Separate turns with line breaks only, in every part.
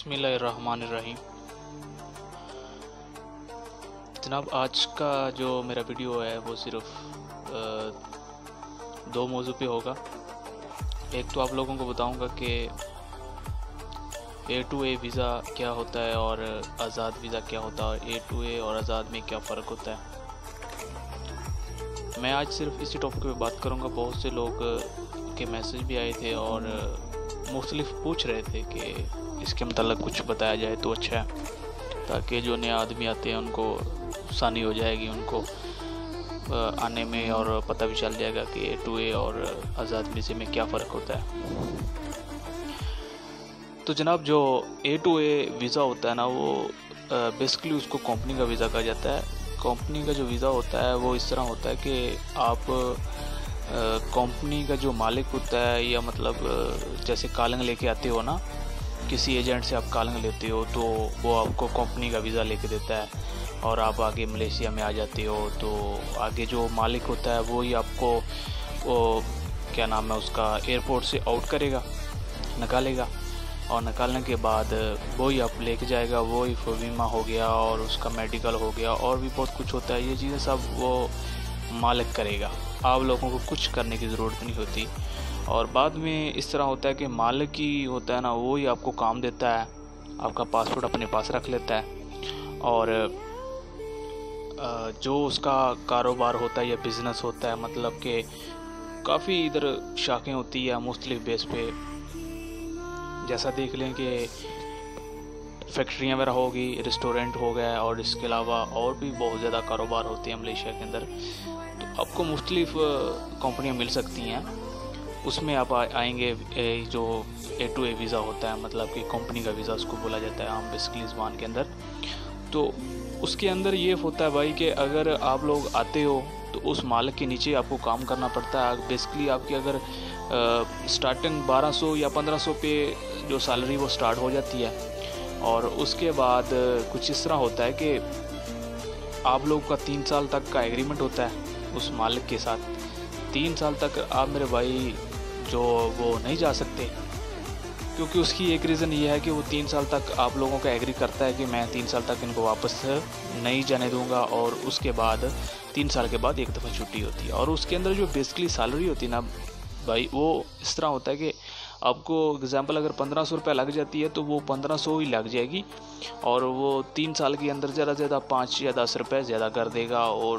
बिस्मिल्लाहिर्रहमानिर्रहीम। जनाब, आज का जो मेरा वीडियो है वो सिर्फ दो मौजू पे होगा। एक तो आप लोगों को बताऊंगा कि A2A वीज़ा क्या होता है और आज़ाद वीज़ा क्या होता है, और A2A और आज़ाद में क्या फ़र्क होता है। मैं आज सिर्फ इसी टॉपिक पे बात करूंगा। बहुत से लोग के मैसेज भी आए थे और मुख्तलिफ पूछ रहे थे कि इसके मतलब कुछ बताया जाए तो अच्छा है, ताकि जो नए आदमी आते हैं उनको आसानी हो जाएगी, उनको आने में, और पता भी चल जाएगा कि A2A और आज़ाद वीज़े में क्या फ़र्क होता है। तो जनाब, जो A2A वीज़ा होता है ना, वो बेसिकली उसको कंपनी का वीज़ा कहा जाता है। कंपनी का जो वीज़ा होता है वो इस तरह होता है कि आप कंपनी का जो मालिक होता है, या मतलब जैसे कालंग लेके आते हो ना, किसी एजेंट से आप कालंग लेते हो तो वो आपको कंपनी का वीज़ा लेके देता है और आप आगे मलेशिया में आ जाते हो। तो आगे जो मालिक होता है वो ही आपको वो क्या नाम है उसका एयरपोर्ट से आउट करेगा, निकालेगा, और निकालने के बाद वो ही आप लेके जाएगा। वो ही बीमा हो गया और उसका मेडिकल हो गया और भी बहुत कुछ होता है। ये चीज़ें सब वो मालिक करेगा, आप लोगों को कुछ करने की ज़रूरत नहीं होती। और बाद में इस तरह होता है कि मालिक ही होता है ना, वो ही आपको काम देता है, आपका पासपोर्ट अपने पास रख लेता है, और जो उसका कारोबार होता है या बिज़नेस होता है, मतलब कि काफ़ी इधर शाखें होती है मुख्तलिफ बेस पे। जैसा देख लें कि फैक्ट्रियाँ वगैरह होगी, रेस्टोरेंट हो गया, और इसके अलावा और भी बहुत ज़्यादा कारोबार होते हैं मलेशिया के अंदर। तो आपको मुख्तलिफ कंपनियाँ मिल सकती हैं, उसमें आप आएंगे। जो A2A वीज़ा होता है, मतलब कि कंपनी का वीज़ा उसको बोला जाता है आम बेसिकली ज़बान के अंदर। तो उसके अंदर ये होता है भाई कि अगर आप लोग आते हो तो उस मालिक के नीचे आपको काम करना पड़ता है। बेसिकली आपकी अगर स्टार्टिंग 1200 या 1500 पे जो सैलरी वो स्टार्ट हो जाती है, और उसके बाद कुछ इस तरह होता है कि आप लोग का 3 साल तक का एग्रीमेंट होता है उस मालिक के साथ। 3 साल तक आप मेरे भाई जो वो नहीं जा सकते, क्योंकि उसकी एक रीज़न ये है कि वो 3 साल तक आप लोगों का एग्री करता है कि मैं 3 साल तक इनको वापस नहीं जाने दूंगा, और उसके बाद 3 साल के बाद एक दफ़ा छुट्टी होती है। और उसके अंदर जो बेसिकली सैलरी होती है ना भाई, वो इस तरह होता है कि आपको एग्जांपल अगर 1500 रुपये लग जाती है तो वो 1500 ही लग जाएगी, और वो 3 साल के अंदर ज़्यादा से ज़्यादा 5 या 10 रुपये ज़्यादा कर देगा, और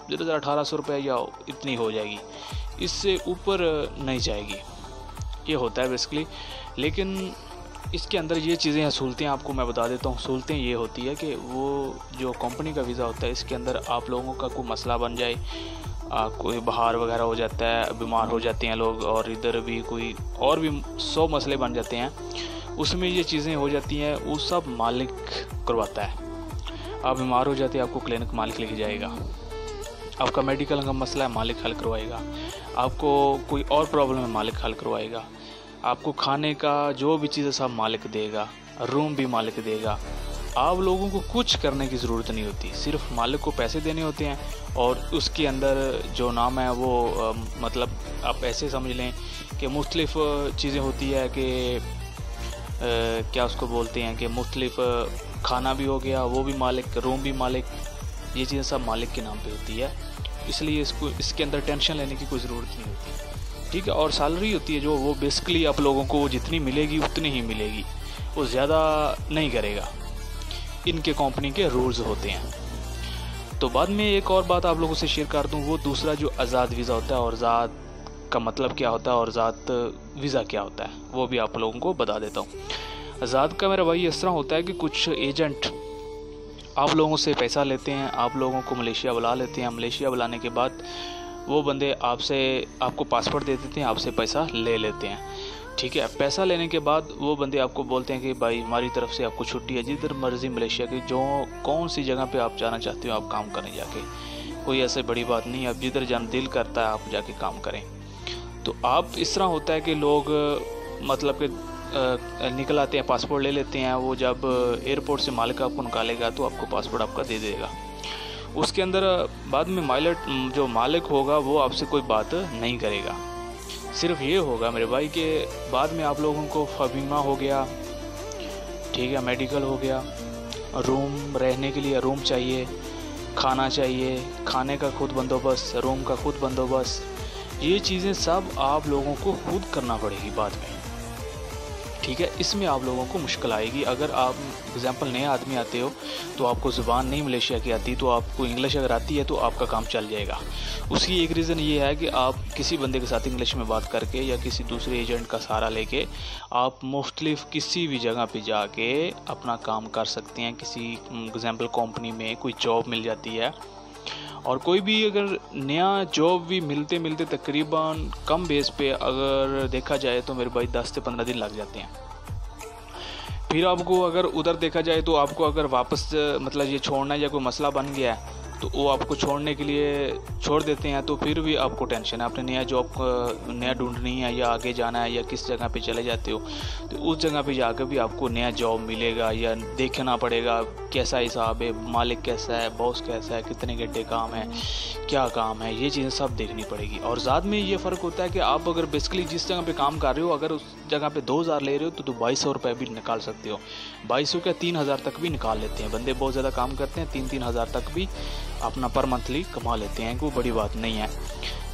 ज़्यादा ज़्यादा 1800 रुपये या इतनी हो जाएगी, इससे ऊपर नहीं जाएगी। ये होता है बेसिकली। लेकिन इसके अंदर ये चीज़ें सहूलतें आपको मैं बता देता हूँ। सहूलतें ये होती है कि वो जो कंपनी का वीज़ा होता है, इसके अंदर आप लोगों का कोई मसला बन जाए, कोई बाहर वगैरह हो जाता है, बीमार हो जाते हैं लोग, और इधर भी कोई और भी 100 मसले बन जाते हैं, उसमें ये चीज़ें हो जाती हैं, वो सब मालिक करवाता है। आप बीमार हो जाते हैं, आपको क्लिनिक मालिक लेके जाएगा। आपका मेडिकल का मसला है, मालिक हल करवाएगा। आपको कोई और प्रॉब्लम है, मालिक हल करवाएगा। आपको खाने का जो भी चीज़ है सब मालिक देगा, रूम भी मालिक देगा। आप लोगों को कुछ करने की ज़रूरत नहीं होती, सिर्फ मालिक को पैसे देने होते हैं। और उसके अंदर जो नाम है वो मतलब आप ऐसे समझ लें कि मुख्तलिफ चीज़ें होती है कि क्या उसको बोलते हैं कि मुख्तलिफ खाना भी हो गया, वो भी मालिक, रूम भी मालिक, ये चीज़ें सब मालिक के नाम पे होती है। इसलिए इसके अंदर टेंशन लेने की कोई ज़रूरत नहीं होती, ठीक है। और सैलरी होती है जो, वो बेसिकली आप लोगों को जितनी मिलेगी उतनी ही मिलेगी, वो ज़्यादा नहीं करेगा। इनके कंपनी के रूल्स होते हैं। तो बाद में एक और बात आप लोगों से शेयर कर दूं, वो दूसरा जो आज़ाद वीज़ा होता है, और आज़ाद का मतलब क्या होता है और आज़ाद वीज़ा क्या होता है, वो भी आप लोगों को बता देता हूँ। आज़ाद का मेरा भाई इस तरह होता है कि कुछ एजेंट आप लोगों से पैसा लेते हैं, आप लोगों को मलेशिया बुला लेते हैं। मलेशिया बुलाने के बाद वो बंदे आपको पासपोर्ट दे देते हैं, आपसे पैसा ले लेते हैं, ठीक है। पैसा लेने के बाद वो बंदे आपको बोलते हैं कि भाई हमारी तरफ से आपको छुट्टी है, जिधर मर्जी मलेशिया की जो कौन सी जगह पे आप जाना चाहते हो आप काम करें जाके, कोई ऐसे बड़ी बात नहीं है, आप जिधर जाना दिल करता है आप जाके काम करें। तो आप इस तरह होता है कि लोग मतलब कि निकल आते हैं, पासपोर्ट ले लेते हैं। वो जब एयरपोर्ट से मालिक आपको निकालेगा तो आपको पासपोर्ट आपका दे देगा। उसके अंदर बाद में जो मालिक होगा वो आपसे कोई बात नहीं करेगा, सिर्फ ये होगा मेरे भाई के बाद में आप लोगों को बीमा हो गया, ठीक है, मेडिकल हो गया, रूम रहने के लिए रूम चाहिए, खाना चाहिए, खाने का खुद बंदोबस्त, रूम का खुद बंदोबस्त, ये चीज़ें सब आप लोगों को खुद करना पड़ेगी बाद में। ठीक है, इसमें आप लोगों को मुश्किल आएगी। अगर आप एग्जांपल नए आदमी आते हो तो आपको ज़ुबान नहीं मलेशिया की आती, तो आपको इंग्लिश अगर आती है तो आपका काम चल जाएगा। उसकी एक रीज़न ये है कि आप किसी बंदे के साथ इंग्लिश में बात करके या किसी दूसरे एजेंट का सहारा लेके आप मुख्तलिफ किसी भी जगह पे जाके अपना काम कर सकते हैं। किसी एग्जांपल कंपनी में कोई जॉब मिल जाती है, और कोई भी अगर नया जॉब भी मिलते मिलते तकरीबन कम बेस पे अगर देखा जाए तो मेरे भाई 10 से 15 दिन लग जाते हैं। फिर आपको अगर उधर देखा जाए तो आपको अगर वापस मतलब ये छोड़ना या कोई मसला बन गया है तो वो आपको छोड़ने के लिए छोड़ देते हैं, तो फिर भी आपको टेंशन है। आपने नया जॉब नया ढूंढनी है या आगे जाना है या किस जगह पे चले जाते हो तो उस जगह पे जाकर भी आपको नया जॉब मिलेगा या देखना पड़ेगा कैसा हिसाब है, मालिक कैसा है, बॉस कैसा है, कितने घंटे काम है, क्या काम है, ये चीज़ें सब देखनी पड़ेगी। और ज़्यादा में ये फ़र्क होता है कि आप अगर बेसिकली जिस जगह पे काम कर रहे हो अगर उस जगह पे 2000 ले रहे हो तो 2200 रुपये भी निकाल सकते हो। 2200 क्या 3000 तक भी निकाल लेते हैं बंदे, बहुत ज़्यादा काम करते हैं, 3-3 हज़ार तक भी अपना पर मंथली कमा लेते हैं, कोई बड़ी बात नहीं है।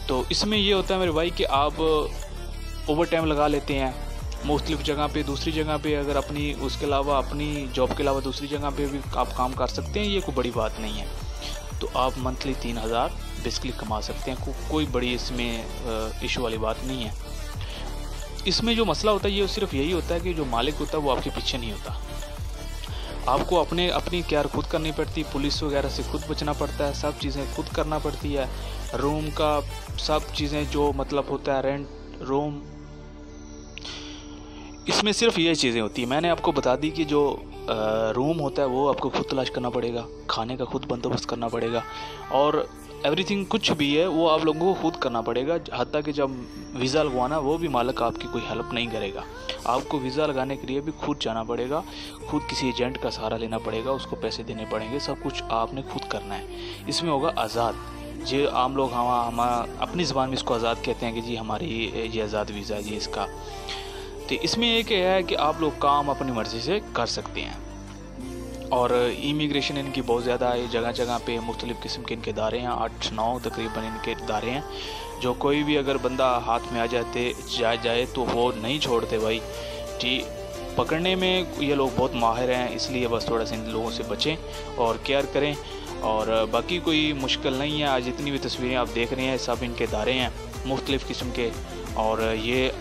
तो इसमें ये होता है मेरे भाई कि आप ओवर टाइम लगा लेते हैं मुख्तलिफ जगह पे, दूसरी जगह पे अगर अपनी उसके अलावा अपनी जॉब के अलावा दूसरी जगह पे भी आप काम कर सकते हैं, ये कोई बड़ी बात नहीं है। तो आप मंथली 3000 बेसिकली कमा सकते हैं, कोई बड़ी इसमें इशू वाली बात नहीं है। इसमें जो मसला होता है ये सिर्फ यही होता है कि जो मालिक होता है वो आपके पीछे नहीं होता, आपको अपनी केयर खुद करनी पड़ती, पुलिस वगैरह से खुद बचना पड़ता है, सब चीज़ें खुद करना पड़ती है। रूम का सब चीज़ें जो मतलब होता है रेंट, रूम, इसमें सिर्फ ये चीज़ें होती है। मैंने आपको बता दी कि जो रूम होता है वो आपको खुद तलाश करना पड़ेगा, खाने का खुद बंदोबस्त करना पड़ेगा, और एवरीथिंग कुछ भी है वो आप लोगों को खुद करना पड़ेगा। हत्ता कि जब वीज़ा लगवाना वो भी मालिक आपकी कोई हेल्प नहीं करेगा, आपको वीज़ा लगाने के लिए भी खुद जाना पड़ेगा, खुद किसी एजेंट का सहारा लेना पड़ेगा, उसको पैसे देने पड़ेंगे, सब कुछ आपने खुद करना है। इसमें होगा आज़ाद, जो आम लोग हम अपनी ज़बान में इसको आज़ाद कहते हैं कि जी हमारी ये आज़ाद वीज़ा है जी इसका। तो इसमें एक है कि आप लोग काम अपनी मर्ज़ी से कर सकते हैं, और इमिग्रेशन इनकी बहुत ज़्यादा है, जगह जगह पे मुख्तलिफ़ किस्म के इनके इदारे हैं, 8-9 तकरीबन इनके इदारे हैं, जो कोई भी अगर बंदा हाथ में आ जाए तो वो नहीं छोड़ते भाई जी। पकड़ने में ये लोग बहुत माहिर हैं, इसलिए बस थोड़ा सा इन लोगों से बचें और केयर करें। और बाकी कोई मुश्किल नहीं है। आज जितनी भी तस्वीरें आप देख रहे हैं सब इनके इदारे हैं मुख्तलिफ़ किस्म के, और ये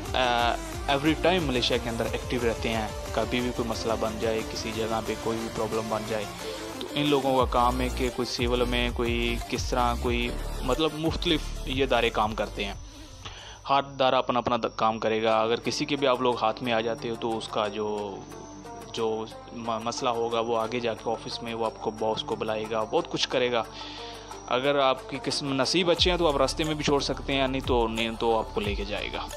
एवरी टाइम मलेशिया के अंदर एक्टिव रहते हैं। कभी भी कोई मसला बन जाए, किसी जगह पे कोई भी प्रॉब्लम बन जाए तो इन लोगों का काम है कि कोई सिविल में कोई किस तरह कोई मतलब मुख्तलिफ ये दारे काम करते हैं। हर दारा अपना अपना काम करेगा। अगर किसी के भी आप लोग हाथ में आ जाते हो तो उसका जो मसला होगा वो आगे जाके ऑफिस में वो आपको बॉस को बुलाएगा, बहुत कुछ करेगा। अगर आपकी किस्म नसीब अच्छे हैं तो आप रास्ते में भी छोड़ सकते हैं, नहीं तो आपको लेके जाएगा।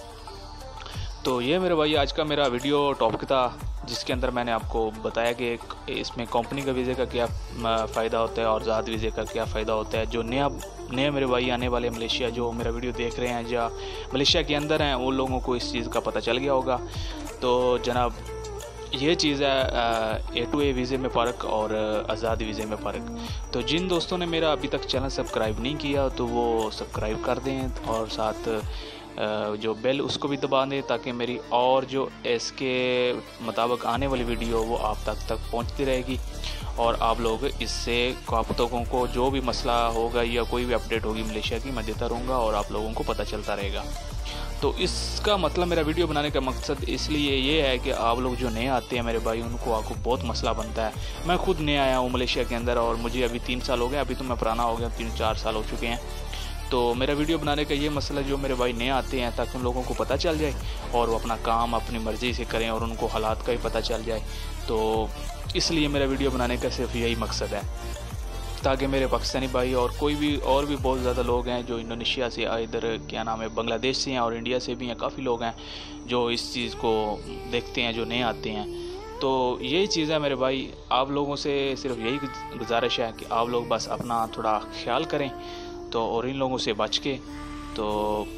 तो ये मेरे भाई आज का मेरा वीडियो टॉपिक था, जिसके अंदर मैंने आपको बताया कि इसमें कंपनी का वीज़े का क्या फ़ायदा होता है और ज़ात वीज़े का क्या फ़ायदा होता है। जो नए मेरे भाई आने वाले मलेशिया जो मेरा वीडियो देख रहे हैं या मलेशिया के अंदर हैं उन लोगों को इस चीज़ का पता चल गया होगा। तो जनाब ये चीज़ है A2A वीज़े में फ़र्क और आज़ाद वीज़े में फ़र्क। तो जिन दोस्तों ने मेरा अभी तक चैनल सब्सक्राइब नहीं किया तो वो सब्सक्राइब कर दें और साथ जो बेल उसको भी दबा दें ताकि मेरी और जो इसके मुताबिक आने वाली वीडियो वो आप तक पहुंचती रहेगी और आप लोग इससे आप लोगों को जो भी मसला होगा या कोई भी अपडेट होगी मलेशिया की मैं देता रहूँगा और आप लोगों को पता चलता रहेगा। तो इसका मतलब मेरा वीडियो बनाने का मकसद इसलिए ये है कि आप लोग जो नए आते हैं मेरे भाई उनको आपको बहुत मसला बनता है। मैं खुद नया आया हूँ मलेशिया के अंदर और मुझे अभी 3 साल हो गए, अभी तो मैं पुराना हो गया, 3-4 साल हो चुके हैं। तो मेरा वीडियो बनाने का ये मसला जो मेरे भाई नए आते हैं ताकि उन लोगों को पता चल जाए और वो अपना काम अपनी मर्ज़ी से करें और उनको हालात का भी पता चल जाए। तो इसलिए मेरा वीडियो बनाने का सिर्फ यही मकसद है ताकि मेरे पाकिस्तानी भाई और कोई भी और भी बहुत ज़्यादा लोग हैं जो इंडोनेशिया से इधर क्या नाम है बांग्लादेश से हैं और इंडिया से भी हैं, काफ़ी लोग हैं जो इस चीज़ को देखते हैं जो नए आते हैं। तो यही चीज़ है मेरे भाई, आप लोगों से सिर्फ यही गुजारिश है कि आप लोग बस अपना थोड़ा ख्याल करें तो और इन लोगों से बच के तो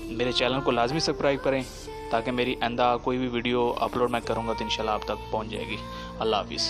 मेरे चैनल को लाजमी सब्सक्राइब करें ताकि मेरी आइंदा कोई भी वीडियो अपलोड मैं करूँगा तो इंशाल्लाह आप तक पहुँच जाएगी। अल्लाह हाफिज़।